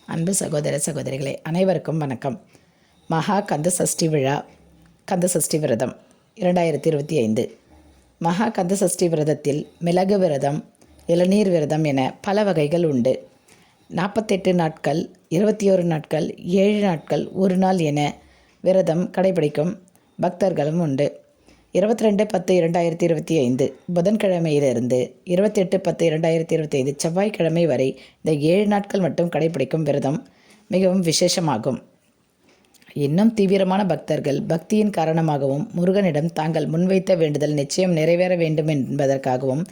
அன்பு சகோதர சகோதரிகளே அனைவருக்கும் வணக்கம். மகா கந்த சஷ்டி விழா, கந்த சஷ்டி விரதம் 2025. மகா கந்த சஷ்டி விரதத்தில் மிளகு விரதம், இளநீர் விரதம் என பல வகைகள் உண்டு. 48 நாட்கள், 21 நாட்கள், 7 நாட்கள், ஒரு நாள் என விரதம் கடைபிடிக்கும் பக்தர்களும் உண்டு. 22/10/2025 புதன்கிழமையிலிருந்து 28/10/2025 செவ்வாய்க்கிழமை வரை இந்த 7 நாட்கள் மட்டும் கடைபிடிக்கும் விரதம் மிகவும் விசேஷமாகும். இன்னும் தீவிரமான பக்தர்கள் பக்தியின் காரணமாகவும் முருகனிடம் தாங்கள் முன்வைத்த வேண்டுதல் நிச்சயம் நிறைவேற வேண்டும் என்பதற்காகவும்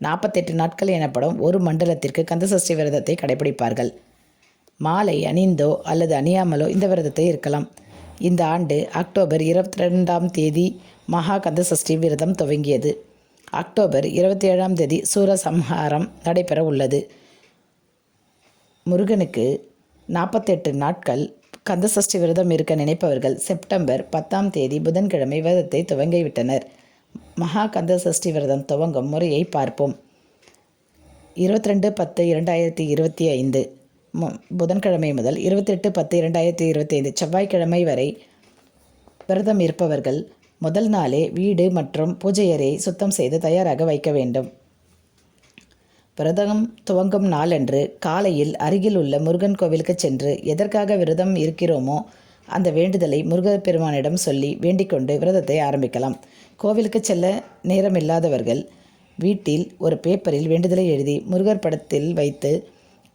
48 நாட்கள் எனப்படும் ஒரு மண்டலத்திற்கு கந்தசஷ்டி விரதத்தை கடைபிடிப்பார்கள். மாலை அணிந்தோ அல்லது அணியாமலோ இந்த விரதத்தை இருக்கலாம். இந்த ஆண்டு அக்டோபர் 22ஆம் தேதி மகா கந்தசஷ்டி விரதம் துவங்கியது. அக்டோபர் 27ஆம் தேதி சூரசம்ஹாரம் நடைபெற உள்ளது. முருகனுக்கு 48 நாட்கள் கந்தசஷ்டி விரதம் இருக்க நினைப்பவர்கள் செப்டம்பர் 10ஆம் தேதி புதன்கிழமை விரதத்தை துவங்கிவிட்டனர். மகா கந்தசஷ்டி விரதம் துவங்கும் முறையை பார்ப்போம். 22/10/2025 புதன்கிழமை முதல் 28/10/2025 செவ்வாய்க்கிழமை வரை விரதம் இருப்பவர்கள் முதல் நாளே வீடு மற்றும் பூஜை அறையை சுத்தம் செய்து தயாராக வைக்க வேண்டும். விரதம் துவங்கும் நாளன்று காலையில் அருகில் உள்ள முருகன் கோவிலுக்கு சென்று எதற்காக விரதம் இருக்கிறோமோ அந்த வேண்டுதலை முருகப்பெருமானிடம் சொல்லி வேண்டிக்கொண்டு விரதத்தை ஆரம்பிக்கலாம். கோவிலுக்கு செல்ல நேரமில்லாதவர்கள் வீட்டில் ஒரு பேப்பரில் வேண்டுதலை எழுதி முருகர் படத்தில் வைத்து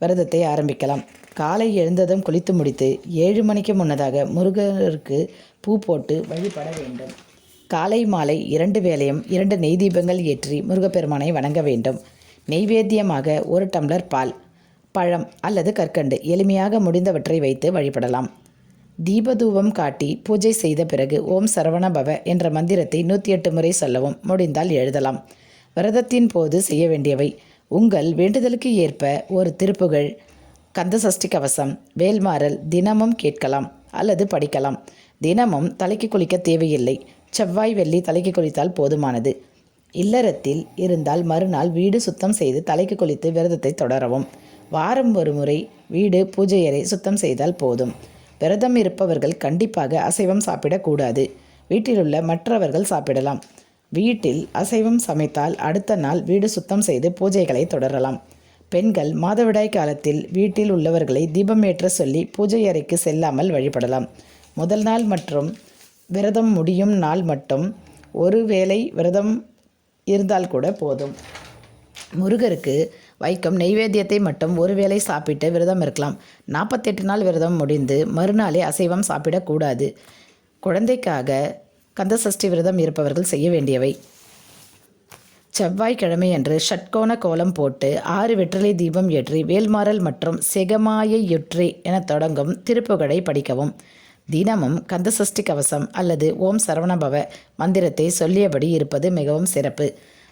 விரதத்தை ஆரம்பிக்கலாம். காலை எழுந்ததும் குளித்து முடித்து 7 மணிக்கு முன்னதாக முருகருக்கு பூ போட்டு வழிபட வேண்டும். காலை மாலை 2 வேளையும் 2 நெய் தீபங்கள் ஏற்றி முருகப்பெருமானை வணங்க வேண்டும். நெய்வேத்தியமாக 1 டம்ளர் பால், பழம் அல்லது கற்கண்டு எளிமையாக முடிந்தவற்றை வைத்து வழிபடலாம். தீபதூபம் காட்டி பூஜை செய்த பிறகு ஓம் சரவண பவ என்ற மந்திரத்தை 108 முறை சொல்லவும், முடிந்தால் எழுதலாம். விரதத்தின் போது செய்ய வேண்டியவை: உங்கள் வேண்டுதலுக்கு ஏற்ப ஒரு திருப்புகழ், கந்தசஷ்டி கவசம், வேல்மாறல் தினமும் கேட்கலாம் அல்லது படிக்கலாம். தினமும் தலைக்கு குளிக்க தேவையில்லை. செவ்வாய் வெள்ளி தலைக்கு குளித்தால் போதுமானது. இல்லறத்தில் இருந்தால் மறுநாள் வீடு சுத்தம் செய்து தலைக்கு குளித்து விரதத்தை தொடரவும். வாரம் ஒரு முறை வீடு பூஜை அறை சுத்தம் செய்தால் போதும். விரதம் இருப்பவர்கள் கண்டிப்பாக அசைவம் சாப்பிடக்கூடாது. வீட்டிலுள்ள மற்றவர்கள் சாப்பிடலாம். வீட்டில் அசைவம் சமைத்தால் அடுத்த நாள் வீடு சுத்தம் செய்து பூஜைகளை தொடரலாம். பெண்கள் மாதவிடாய் காலத்தில் வீட்டில் உள்ளவர்களை தீபம் ஏற்ற சொல்லி பூஜை அறைக்கு செல்லாமல் வழிபடலாம். முதல் நாள் மற்றும் விரதம் முடியும் நாள் மட்டும் ஒரு வேளை விரதம் இருந்தால் கூட போதும். முருகருக்கு வைக்கும் நெய்வேத்தியத்தை மட்டும் ஒரு வேளை சாப்பிட்டு விரதம் இருக்கலாம். 48 நாள் விரதம் முடிந்து மறுநாளே அசைவம் சாப்பிடக்கூடாது. குழந்தைக்காக கந்தசஷ்டி விரதம் இருப்பவர்கள் செய்ய வேண்டியவை: செவ்வாய்க்கிழமையன்று ஷட்கோண கோலம் போட்டு 6 வெற்றிலை தீபம் ஏற்றி வேல்மாறல் மற்றும் செகமாயையொற்றி என தொடங்கும் திருப்புகழை படிக்கவும். தினமும் கந்தசஷ்டி கவசம் அல்லது ஓம் சரவணபவ மந்திரத்தை சொல்லியபடி இருப்பது மிகவும் சிறப்பு.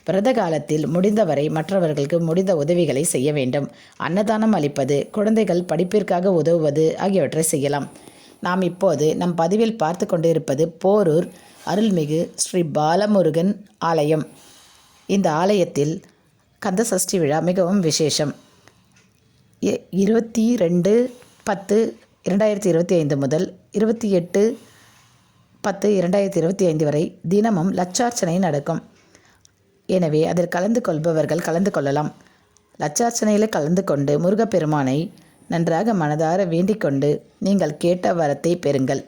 விரத காலத்தில் முடிந்தவரை மற்றவர்களுக்கு முடிந்த உதவிகளை செய்ய வேண்டும். அன்னதானம் அளிப்பது, குழந்தைகள் படிப்பிற்காக உதவுவது ஆகியவற்றை செய்யலாம். நாம் இப்போது நம் பதிவில் பார்த்து கொண்டிருப்பது போரூர் அருள்மிகு ஸ்ரீ பாலமுருகன் ஆலயம். இந்த ஆலயத்தில் கந்தசஷ்டி விழா மிகவும் விசேஷம். 22/10/2025 முதல் 28/10/2025 வரை தினமும் லட்சார்ச்சனை நடக்கும். எனவே அதில் கலந்து கொள்பவர்கள் கலந்து கொள்ளலாம். லட்சார்ச்சனையில் கலந்து கொண்டு முருகப்பெருமானை நன்றாக மனதார வேண்டிக் கொண்டு நீங்கள் கேட்ட வரத்தை பெறுங்கள்.